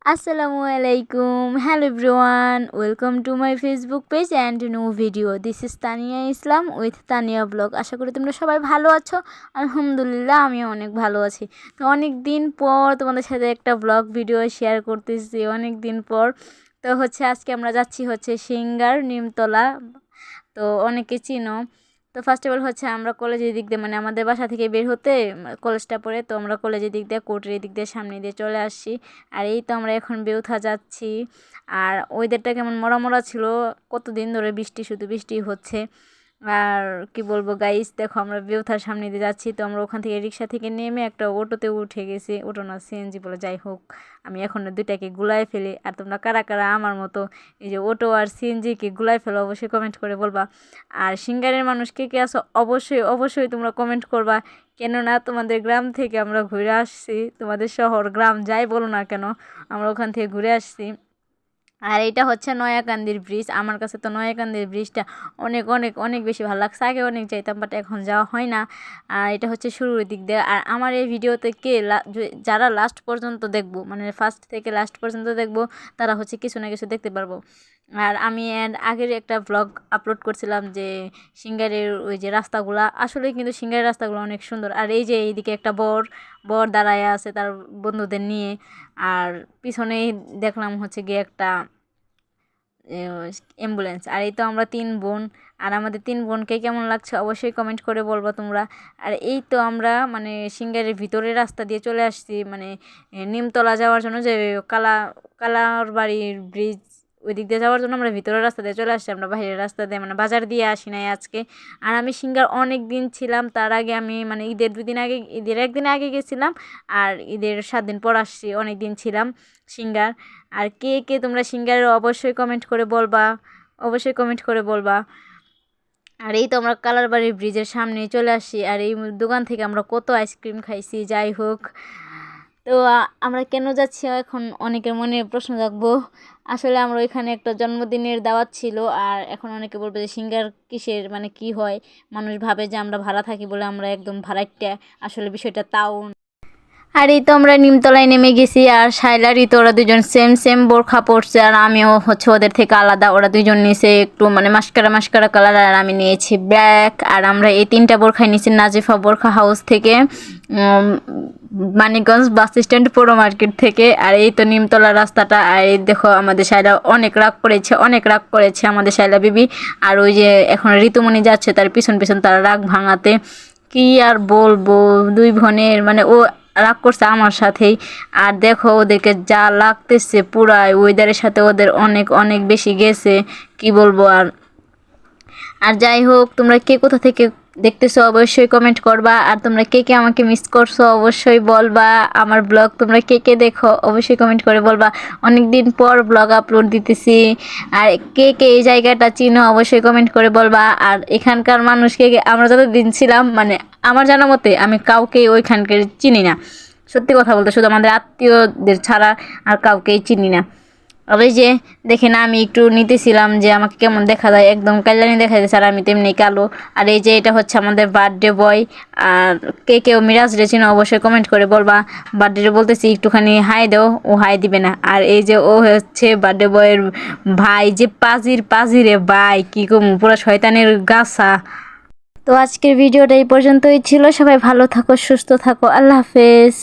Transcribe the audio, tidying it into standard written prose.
Assalamu alaikum. Hello everyone. Welcome to my Facebook page and new video. This is Tania Islam with Tania Vlog. আশা করি তোমরা সবাই ভালো আছো। আলহামদুলিল্লাহ আমিও অনেক ভালো আছি। তো অনেক দিন পর তোমাদের সাথে একটা ব্লগ ভিডিও শেয়ার করতেছি অনেক দিন পর। তো আজকে আমরা যাচ্ছি সিঙ্গার নিমতলা। তো অনেকে চিনো। তো ফার্স্ট অফ অল আমরা কলেজের দিক দিয়ে মানে আমাদের বাসা থেকে বের হতে কলেজটা পড়ে, তো আমরা কলেজের দিক দিয়ে কোর্টের দিক দিয়ে সামনে দিয়ে চলে আসছি। আর এই তো আমরা এখন বেউথা যাচ্ছি। আর ওয়েদারটা কেমন মরা মরা ছিল, কতদিন ধরে বৃষ্টি, শুধু বৃষ্টি হচ্ছে। আর কি বলবো গাইস, দেখো আমরা বেউথার সামনে দিয়ে যাচ্ছি। তো আমরা ওখান থেকে রিক্সা থেকে নেমে একটা অটোতে উঠে গেছি, অটো না সিএনজি বলে, যাই হোক আমি এখন দুইটাকে গুলায় ফেলি। আর তোমরা কারা কারা আমার মতো এই যে অটো আর সিএনজিকে গুলায় ফেলো অবশ্যই কমেন্ট করে বলবা। আর সিঙ্গারের মানুষ কে কে আসো অবশ্যই অবশ্যই তোমরা কমেন্ট করবা। কেননা তোমাদের গ্রাম থেকে আমরা ঘুরে আসছি, তোমাদের শহর গ্রাম যাই বলো না কেন আমরা ওখান থেকে ঘুরে আসছি। আর এটা নয়াকান্দির ব্রিজ। আমার কাছে তো নয়াকান্দির ব্রিজটা অনেক অনেক অনেক বেশি ভালো লাগছে। আগে অনেক যাইতাম, বাট এখন যাওয়া হয় না। আর এটা শুরুর দিক দিয়ে। আর আমার এই ভিডিওতে যারা লাস্ট পর্যন্ত দেখবো, মানে ফার্স্ট থেকে লাস্ট পর্যন্ত দেখবো, তারা কিছু না কিছু দেখতে পারবো। আর আমি আগের একটা ব্লগ আপলোড করছিলাম যে সিঙ্গারের ওই যে রাস্তাগুলা, আসলে কিন্তু সিঙ্গারের রাস্তাগুলো অনেক সুন্দর। আর এই যে এইদিকে একটা বর বর দাঁড়ায় আছে তার বন্ধুদের নিয়ে। আর পিছনেই দেখলাম গিয়ে একটা অ্যাম্বুলেন্স। আর এই তো আমরা 3 বোন। আর আমাদের 3 বোনকে কেমন লাগছে অবশ্যই কমেন্ট করে বলবো তোমরা। আর এই তো আমরা মানে সিঙ্গারের ভিতরের রাস্তা দিয়ে চলে আসছি, মানে নিমতলা যাওয়ার জন্য, যে কালার বাড়ির ব্রিজ ওই দিক দিয়ে যাওয়ার জন্য আমরা ভিতরের রাস্তা দিয়ে চলে আসছি। আমরা বাইরের রাস্তা দিয়ে মানে বাজার দিয়ে আসি নাই আজকে। আর আমি সিঙ্গার অনেক দিন ছিলাম, তার আগে আমি মানে ঈদের 2 দিন আগে, ঈদের 1 দিন আগে গেছিলাম। আর ঈদের 7 দিন পর আসছি, অনেক দিন ছিলাম সিঙ্গার। আর কে কে তোমরা সিঙ্গারের অবশ্যই কমেন্ট করে বলবা, অবশ্যই কমেন্ট করে বলবা। আর এই তো আমরা কালারবাড়ির ব্রিজের সামনে চলে আসি। আর এই দোকান থেকে আমরা কত আইসক্রিম খাইছি, যাই হোক। তো আমরা কেন যাচ্ছি এখন অনেকের মনে প্রশ্ন জাগবো। আসলে আমরা ওইখানে একটা জন্মদিনের দাওয়াত ছিল। আর এখন অনেকে বলবে যে সিঙ্গার কিসের, মানে কি হয়, মানুষ ভাবে যে আমরা ভাড়া থাকি বলে আমরা একদম ভাড়াইটা, আসলে বিষয়টা তাও। আর এই তো আমরা নিমতলায় নেমে গেছি। আর শাইলার ঋতু ওরা দুজন সেম সেম বোরখা পরছে, আর আমিও ওদের থেকে আলাদা। ওরা দুজন নিয়েছে একটু মানে মাস্কারা মাস্কারা কালার, আর আমি নিয়েছি ব্ল্যাক। আর আমরা এই 3টা বোরখাই নিয়েছি নাজিফা বোরখা হাউস থেকে, মানিকগঞ্জ বাস স্ট্যান্ড পুরো মার্কেট থেকে। আর এই তো নিমতলা রাস্তাটা। আর এই দেখো আমাদের শাইলা অনেক রাগ করেছে, অনেক রাগ করেছে আমাদের শাইলা বিবি। আর ওই যে এখন ঋতুমণি যাচ্ছে তার পিছন পিছন, তার রাগ ভাঙাতে। কি আর বলবো, 2 বোনের মানে ও রাগ করছে আমার সাথেই। আর দেখো ওদেরকে যা লাগতেছে, পুরাই ওয়েদারের সাথে ওদের অনেক অনেক বেশি গেছে, কি বলবো। আর আর যাই হোক, তোমরা কে কোথা থেকে দেখতেছো অবশ্যই কমেন্ট করবা। আর তোমরা কে কে আমাকে মিস করছো অবশ্যই বলবা। আমার ব্লগ তোমরা কে কে দেখো অবশ্যই কমেন্ট করে বলবা। অনেক দিন পর ব্লগ আপলোড দিতেছি। আর কে কে এই জায়গাটা চিনো অবশ্যই কমেন্ট করে বলবা। আর এখানকার মানুষকে আমরা যত দিন ছিলাম, মানে আমার জানা মতে আমি কাউকে ওইখানকার চিনি না, সত্যি কথা বলতে, শুধু আমাদের আত্মীয়দের ছাড়া আর কাউকেই চিনি না। আর ওই যে দেখে না, আমি একটু নিতেছিলাম যে আমাকে কেমন দেখা যায়, একদম কাল্যাণী দেখা যাচ্ছে, আর আমি তেমনি কালো। আর এই যে এটা আমাদের বার্থডে বয়। আর কে কেউ মিরাজ রে চিনো অবশ্যই কমেন্ট করে বলবা। বার্থডে বলতেছি একটুখানি হাই দাও, ও হাই দিবে না। আর এই যে ও বার্থডে বয়ের ভাই, যে পাজিরে ভাই, কি কম পুরো শয়তানের গাছা। তো আজকের ভিডিওটা এই পর্যন্তই ছিল। সবাই ভালো থাকো, সুস্থ থাকো, আল্লাহ হাফেজ।